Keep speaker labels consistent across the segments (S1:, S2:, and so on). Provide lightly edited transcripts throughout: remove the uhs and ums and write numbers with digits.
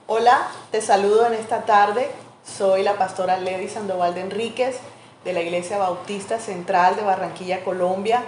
S1: Hola, te saludo en esta tarde. Soy la pastora Lady Sandoval de Enríquez de la Iglesia Bautista Central de Barranquilla, Colombia.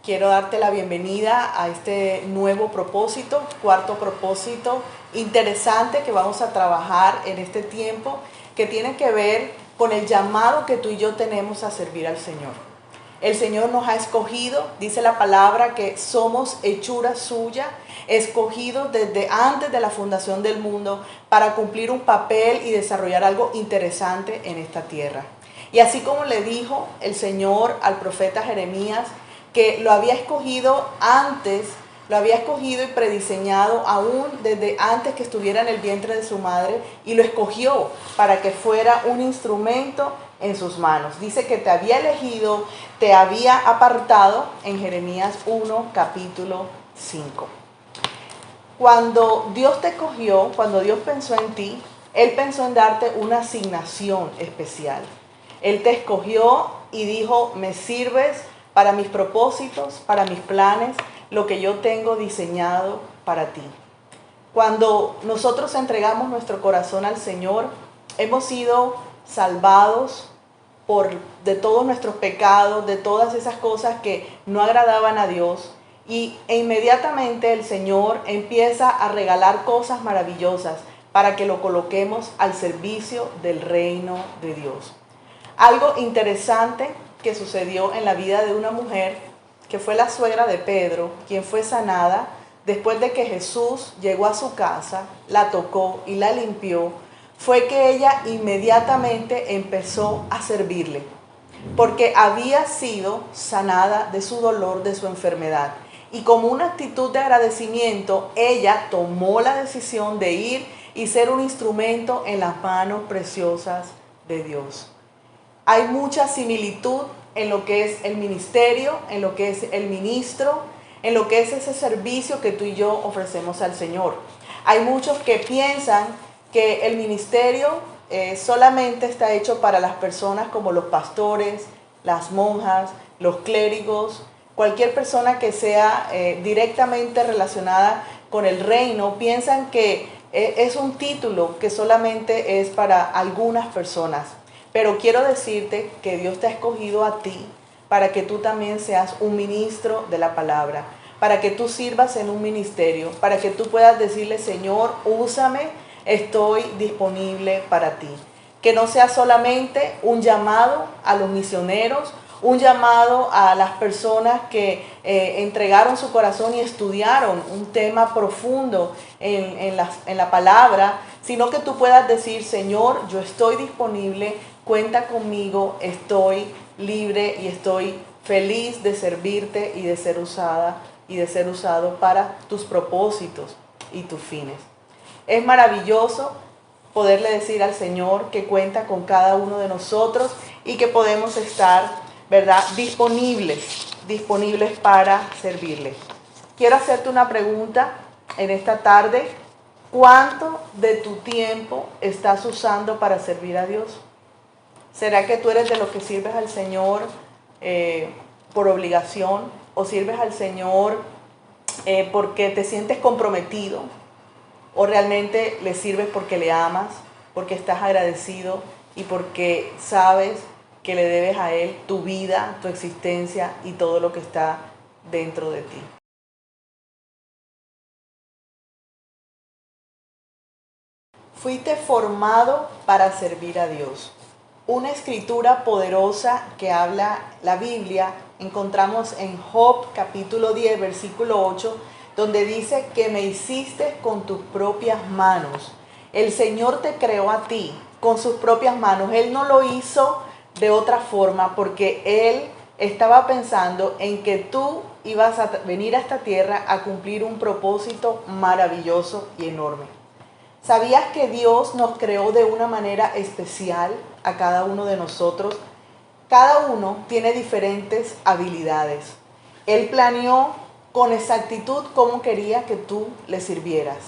S1: Quiero darte la bienvenida a este nuevo propósito, cuarto propósito interesante que vamos a trabajar en este tiempo, que tiene que ver con el llamado que tú y yo tenemos a servir al Señor. El Señor nos ha escogido, dice la palabra, que somos hechura suya, escogidos desde antes de la fundación del mundo para cumplir un papel y desarrollar algo interesante en esta tierra. Y así como le dijo el Señor al profeta Jeremías, que lo había escogido antes, lo había escogido y prediseñado aún desde antes que estuviera en el vientre de su madre, y lo escogió para que fuera un instrumento en sus manos. Dice que te había elegido, te había apartado en Jeremías 1, capítulo 5. Cuando Dios te escogió, cuando Dios pensó en ti, Él pensó en darte una asignación especial. Él te escogió y dijo, me sirves para mis propósitos, para mis planes, lo que yo tengo diseñado para ti. Cuando nosotros entregamos nuestro corazón al Señor, hemos sido salvados de todos nuestros pecados, de todas esas cosas que no agradaban a Dios. E inmediatamente el Señor empieza a regalar cosas maravillosas para que lo coloquemos al servicio del reino de Dios. Algo interesante que sucedió en la vida de una mujer que fue la suegra de Pedro, quien fue sanada después de que Jesús llegó a su casa, la tocó y la limpió, fue que ella inmediatamente empezó a servirle, porque había sido sanada de su dolor, de su enfermedad. Y como una actitud de agradecimiento, ella tomó la decisión de ir y ser un instrumento en las manos preciosas de Dios. Hay mucha similitud en lo que es el ministerio, en lo que es el ministro, en lo que es ese servicio que tú y yo ofrecemos al Señor. Hay muchos que piensan que el ministerio solamente está hecho para las personas como los pastores, las monjas, los clérigos, cualquier persona que sea directamente relacionada con el reino. Piensan que es un título que solamente es para algunas personas. Pero quiero decirte que Dios te ha escogido a ti para que tú también seas un ministro de la palabra, para que tú sirvas en un ministerio, para que tú puedas decirle, Señor, úsame, estoy disponible para ti. Que no sea solamente un llamado a los misioneros, un llamado a las personas que entregaron su corazón y estudiaron un tema profundo en la palabra, sino que tú puedas decir, Señor, yo estoy disponible, cuenta conmigo, estoy libre y estoy feliz de servirte y de ser usada y de ser usado para tus propósitos y tus fines. Es maravilloso poderle decir al Señor que cuenta con cada uno de nosotros y que podemos estar, ¿verdad?, disponibles para servirle. Quiero hacerte una pregunta en esta tarde. ¿Cuánto de tu tiempo estás usando para servir a Dios? ¿Será que tú eres de los que sirves al Señor por obligación, o sirves al Señor porque te sientes comprometido, o realmente le sirves porque le amas, porque estás agradecido y porque sabes que le debes a Él tu vida, tu existencia y todo lo que está dentro de ti? Fuiste formado para servir a Dios. Una escritura poderosa que habla la Biblia encontramos en Job capítulo 10 versículo 8, donde dice que me hiciste con tus propias manos. El Señor te creó a ti con sus propias manos. Él no lo hizo de otra forma, porque Él estaba pensando en que tú ibas a venir a esta tierra a cumplir un propósito maravilloso y enorme. ¿Sabías que Dios nos creó de una manera especial a cada uno de nosotros? Cada uno tiene diferentes habilidades. Él planeó con exactitud cómo quería que tú le sirvieras.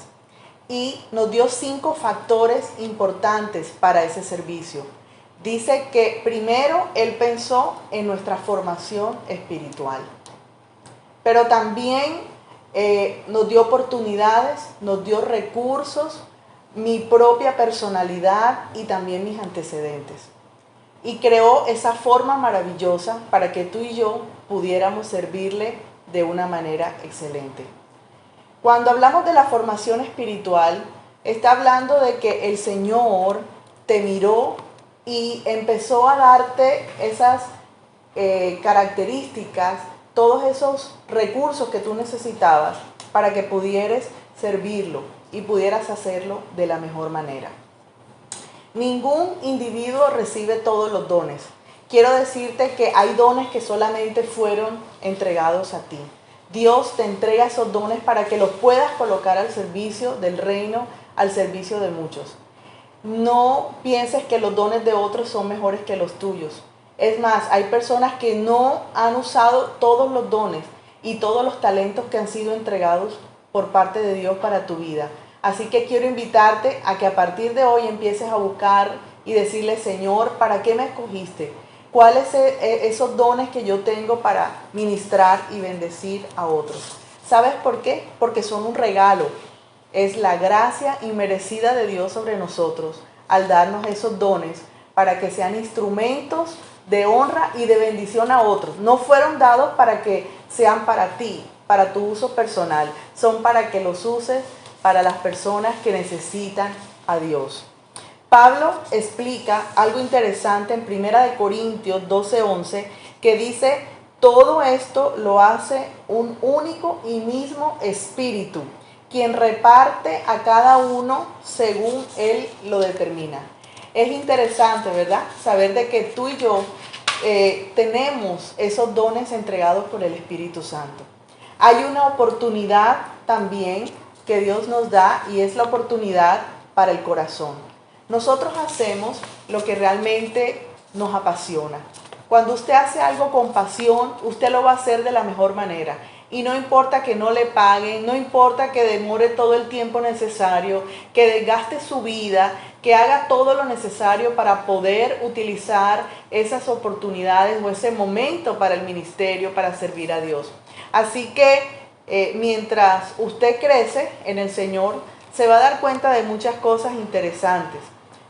S1: Y nos dio 5 factores importantes para ese servicio. Dice que primero Él pensó en nuestra formación espiritual. Pero también nos dio oportunidades, nos dio recursos, mi propia personalidad y también mis antecedentes. Y creó esa forma maravillosa para que tú y yo pudiéramos servirle de una manera excelente. Cuando hablamos de la formación espiritual, está hablando de que el Señor te miró y empezó a darte esas características, todos esos recursos que tú necesitabas para que pudieras servirlo y pudieras hacerlo de la mejor manera. Ningún individuo recibe todos los dones. Quiero decirte que hay dones que solamente fueron entregados a ti. Dios te entrega esos dones para que los puedas colocar al servicio del reino, al servicio de muchos. No pienses que los dones de otros son mejores que los tuyos. Es más, hay personas que no han usado todos los dones y todos los talentos que han sido entregados por parte de Dios para tu vida. Así que quiero invitarte a que a partir de hoy empieces a buscar y decirle: Señor, ¿para qué me escogiste? ¿Cuáles son esos dones que yo tengo para ministrar y bendecir a otros? ¿Sabes por qué? Porque son un regalo. Es la gracia inmerecida de Dios sobre nosotros al darnos esos dones para que sean instrumentos de honra y de bendición a otros. No fueron dados para que sean para ti, para tu uso personal. Son para que los uses para las personas que necesitan a Dios. Pablo explica algo interesante en 1 Corintios 12:11, que dice: todo esto lo hace un único y mismo Espíritu, quien reparte a cada uno según Él lo determina. Es interesante, ¿verdad?, saber de que tú y yo tenemos esos dones entregados por el Espíritu Santo. Hay una oportunidad también que Dios nos da, y es la oportunidad para el corazón. Nosotros hacemos lo que realmente nos apasiona. Cuando usted hace algo con pasión, usted lo va a hacer de la mejor manera. Y no importa que no le paguen, no importa que demore todo el tiempo necesario, que desgaste su vida, que haga todo lo necesario para poder utilizar esas oportunidades o ese momento para el ministerio, para servir a Dios. Así que mientras usted crece en el Señor, se va a dar cuenta de muchas cosas interesantes.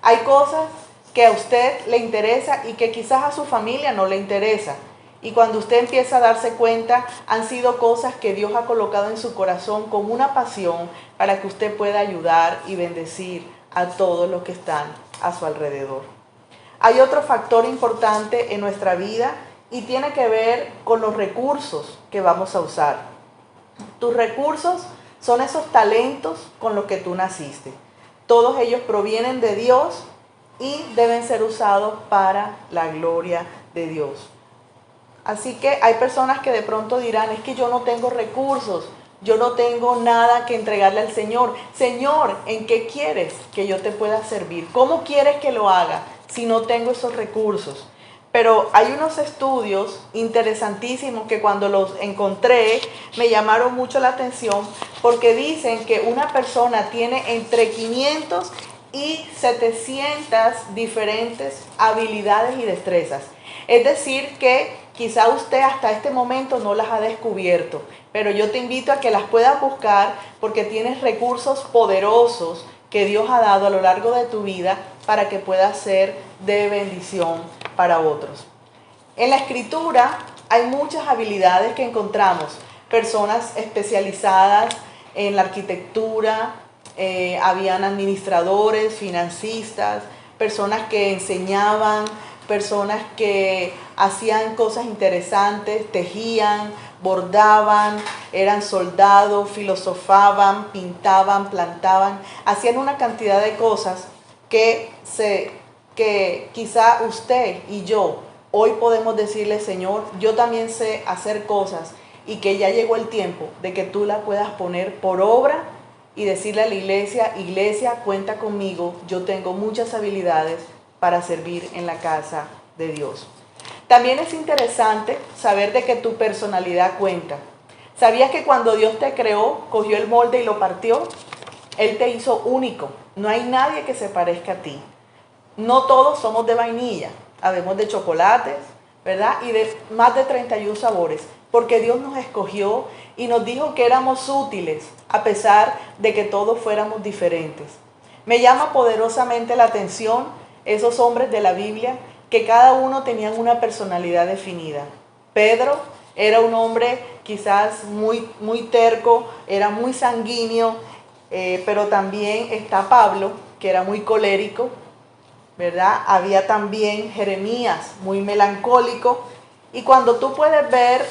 S1: Hay cosas que a usted le interesa y que quizás a su familia no le interesa. Y cuando usted empieza a darse cuenta, han sido cosas que Dios ha colocado en su corazón con una pasión para que usted pueda ayudar y bendecir a todos los que están a su alrededor. Hay otro factor importante en nuestra vida y tiene que ver con los recursos que vamos a usar. Tus recursos son esos talentos con los que tú naciste. Todos ellos provienen de Dios y deben ser usados para la gloria de Dios. Así que hay personas que de pronto dirán: es que yo no tengo recursos, yo no tengo nada que entregarle al Señor. Señor, ¿en qué quieres que yo te pueda servir? ¿Cómo quieres que lo haga si no tengo esos recursos? Pero hay unos estudios interesantísimos que cuando los encontré me llamaron mucho la atención, porque dicen que una persona tiene entre 500 y 700 diferentes habilidades y destrezas. Es decir, que quizá usted hasta este momento no las ha descubierto, pero yo te invito a que las puedas buscar, porque tienes recursos poderosos que Dios ha dado a lo largo de tu vida para que puedas ser de bendición para otros. En la Escritura hay muchas habilidades que encontramos. Personas especializadas en la arquitectura, habían administradores, financistas, personas que enseñaban, personas que hacían cosas interesantes, tejían, bordaban, eran soldados, filosofaban, pintaban, plantaban, hacían una cantidad de cosas que quizá usted y yo hoy podemos decirle: Señor, yo también sé hacer cosas, y que ya llegó el tiempo de que tú las puedas poner por obra y decirle a la iglesia: iglesia, cuenta conmigo, yo tengo muchas habilidades para servir en la casa de Dios. También es interesante saber de que tu personalidad cuenta. ¿Sabías que cuando Dios te creó, cogió el molde y lo partió? Él te hizo único. No hay nadie que se parezca a ti. No todos somos de vainilla. Habemos de chocolates, ¿verdad? Y de más de 31 sabores. Porque Dios nos escogió y nos dijo que éramos útiles, a pesar de que todos fuéramos diferentes. Me llama poderosamente la atención esos hombres de la Biblia que cada uno tenían una personalidad definida. Pedro era un hombre quizás muy terco, era muy sanguíneo, pero también está Pablo, que era muy colérico, ¿verdad? Había también Jeremías, muy melancólico. Y cuando tú puedes ver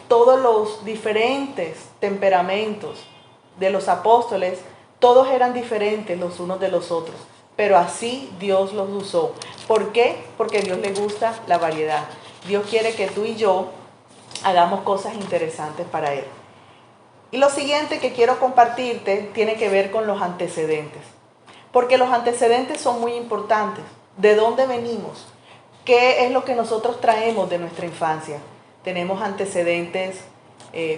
S1: todos los diferentes temperamentos de los apóstoles, todos eran diferentes los unos de los otros, pero así Dios los usó. ¿Por qué? Porque a Dios le gusta la variedad. Dios quiere que tú y yo hagamos cosas interesantes para Él. Y lo siguiente que quiero compartirte tiene que ver con los antecedentes, porque los antecedentes son muy importantes. ¿De dónde venimos? ¿Qué es lo que nosotros traemos de nuestra infancia? Tenemos antecedentes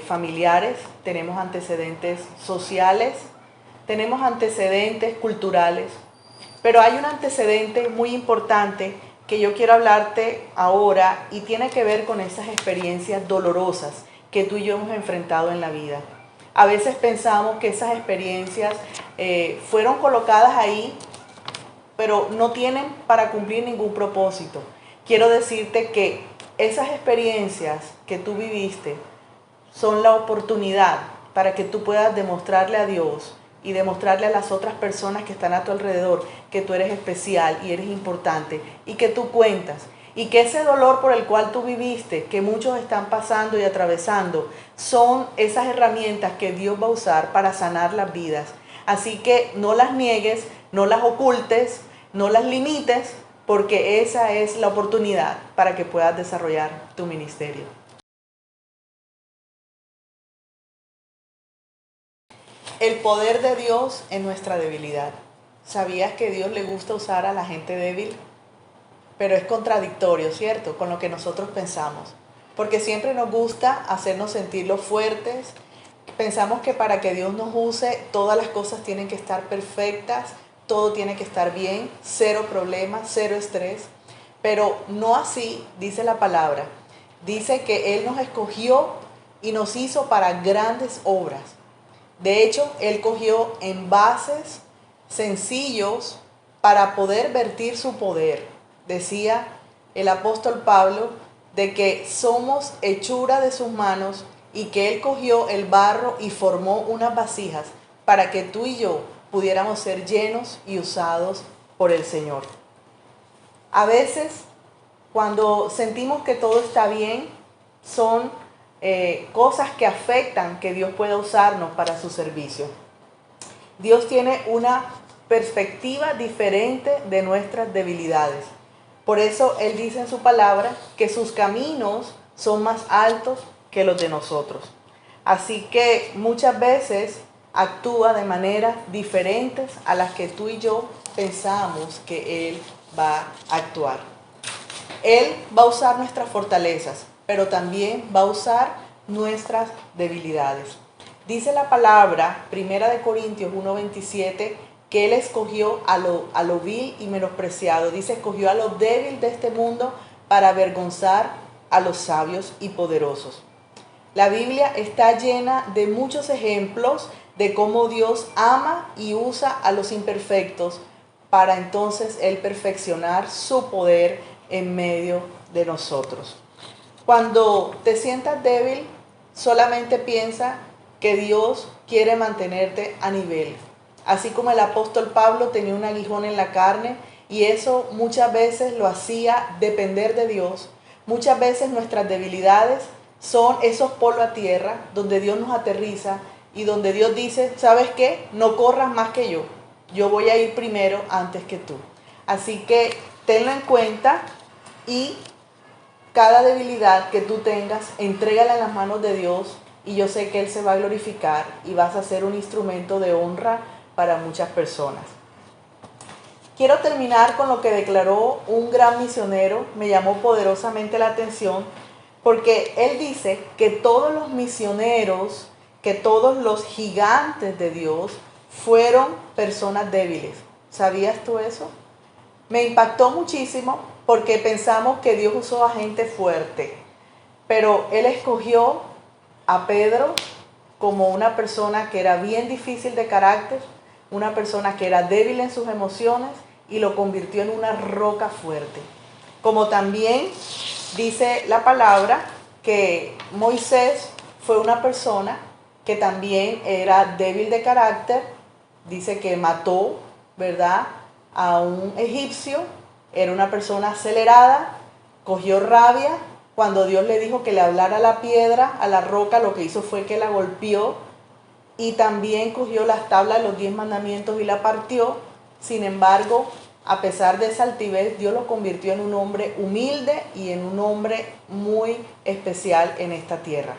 S1: familiares, tenemos antecedentes sociales, tenemos antecedentes culturales, pero hay un antecedente muy importante que yo quiero hablarte ahora y tiene que ver con esas experiencias dolorosas que tú y yo hemos enfrentado en la vida. A veces pensamos que esas experiencias fueron colocadas ahí, pero no tienen para cumplir ningún propósito. Quiero decirte que esas experiencias que tú viviste son la oportunidad para que tú puedas demostrarle a Dios y demostrarle a las otras personas que están a tu alrededor que tú eres especial y eres importante y que tú cuentas. Y que ese dolor por el cual tú viviste, que muchos están pasando y atravesando, son esas herramientas que Dios va a usar para sanar las vidas. Así que no las niegues, no las ocultes, no las limites, porque esa es la oportunidad para que puedas desarrollar tu ministerio. El poder de Dios en nuestra debilidad. ¿Sabías que a Dios le gusta usar a la gente débil? Pero es contradictorio, ¿cierto?, con lo que nosotros pensamos. Porque siempre nos gusta hacernos sentirlo fuertes. Pensamos que para que Dios nos use, todas las cosas tienen que estar perfectas, todo tiene que estar bien, cero problemas, cero estrés. Pero no así, dice la palabra. Dice que Él nos escogió y nos hizo para grandes obras. De hecho, Él cogió envases sencillos para poder vertir su poder. Decía el apóstol Pablo de que somos hechura de sus manos y que Él cogió el barro y formó unas vasijas para que tú y yo pudiéramos ser llenos y usados por el Señor. A veces, cuando sentimos que todo está bien, son cosas que afectan que Dios pueda usarnos para su servicio. Dios tiene una perspectiva diferente de nuestras debilidades. Por eso Él dice en su palabra que sus caminos son más altos que los de nosotros. Así que muchas veces actúa de maneras diferentes a las que tú y yo pensamos que Él va a actuar. Él va a usar nuestras fortalezas, pero también va a usar nuestras debilidades. Dice la palabra, 1 Corintios 1:27, que Él escogió a lo vil y menospreciado. Dice, escogió a lo débil de este mundo para avergonzar a los sabios y poderosos. La Biblia está llena de muchos ejemplos de cómo Dios ama y usa a los imperfectos para entonces Él perfeccionar su poder en medio de nosotros. Cuando te sientas débil, solamente piensa que Dios quiere mantenerte a nivel. Así como el apóstol Pablo tenía un aguijón en la carne y eso muchas veces lo hacía depender de Dios. Muchas veces nuestras debilidades son esos polos a tierra donde Dios nos aterriza y donde Dios dice, ¿sabes qué? No corras más que yo. Yo voy a ir primero antes que tú. Así que tenlo en cuenta y cada debilidad que tú tengas, entrégala en las manos de Dios y yo sé que Él se va a glorificar y vas a ser un instrumento de honra para muchas personas. Quiero terminar con lo que declaró un gran misionero, me llamó poderosamente la atención, porque él dice que todos los misioneros, que todos los gigantes de Dios fueron personas débiles. ¿Sabías tú eso? Me impactó muchísimo porque pensamos que Dios usó a gente fuerte, pero Él escogió a Pedro como una persona que era bien difícil de carácter, una persona que era débil en sus emociones y lo convirtió en una roca fuerte. Como también dice la palabra que Moisés fue una persona que también era débil de carácter, dice que mató, ¿verdad?, a un egipcio, era una persona acelerada, cogió rabia, cuando Dios le dijo que le hablara a la piedra, a la roca, lo que hizo fue que la golpeó y también cogió las tablas de los 10 mandamientos y la partió. Sin embargo, a pesar de esa altivez, Dios lo convirtió en un hombre humilde y en un hombre muy especial en esta tierra.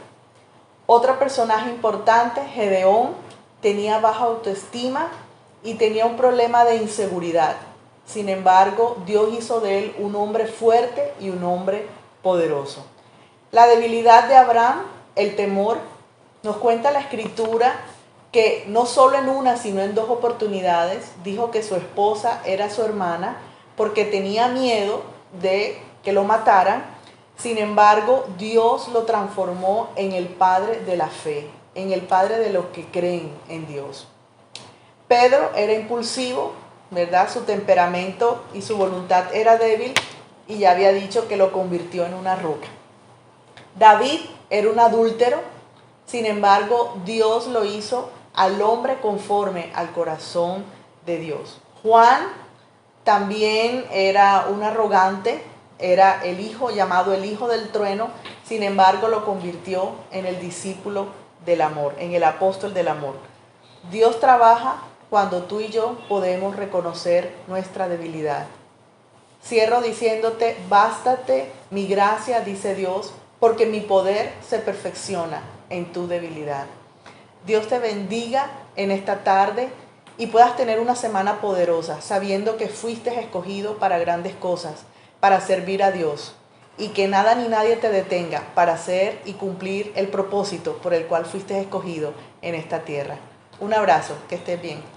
S1: Otro personaje importante, Gedeón, tenía baja autoestima y tenía un problema de inseguridad. Sin embargo, Dios hizo de él un hombre fuerte y un hombre poderoso. La debilidad de Abraham, el temor, nos cuenta la Escritura que no solo en una, sino en 2 oportunidades dijo que su esposa era su hermana porque tenía miedo de que lo mataran. Sin embargo, Dios lo transformó en el padre de la fe, en el padre de los que creen en Dios. Pedro era impulsivo, ¿verdad? Su temperamento y su voluntad era débil y ya había dicho que lo convirtió en una roca. David era un adúltero, sin embargo, Dios lo hizo al hombre conforme al corazón de Dios. Juan también era un arrogante, era el hijo llamado el hijo del trueno, sin embargo lo convirtió en el discípulo del amor, en el apóstol del amor. Dios trabaja cuando tú y yo podemos reconocer nuestra debilidad. Cierro diciéndote, bástate mi gracia, dice Dios, porque mi poder se perfecciona en tu debilidad. Dios te bendiga en esta tarde y puedas tener una semana poderosa, sabiendo que fuiste escogido para grandes cosas, para servir a Dios, y que nada ni nadie te detenga para hacer y cumplir el propósito por el cual fuiste escogido en esta tierra. Un abrazo, que estés bien.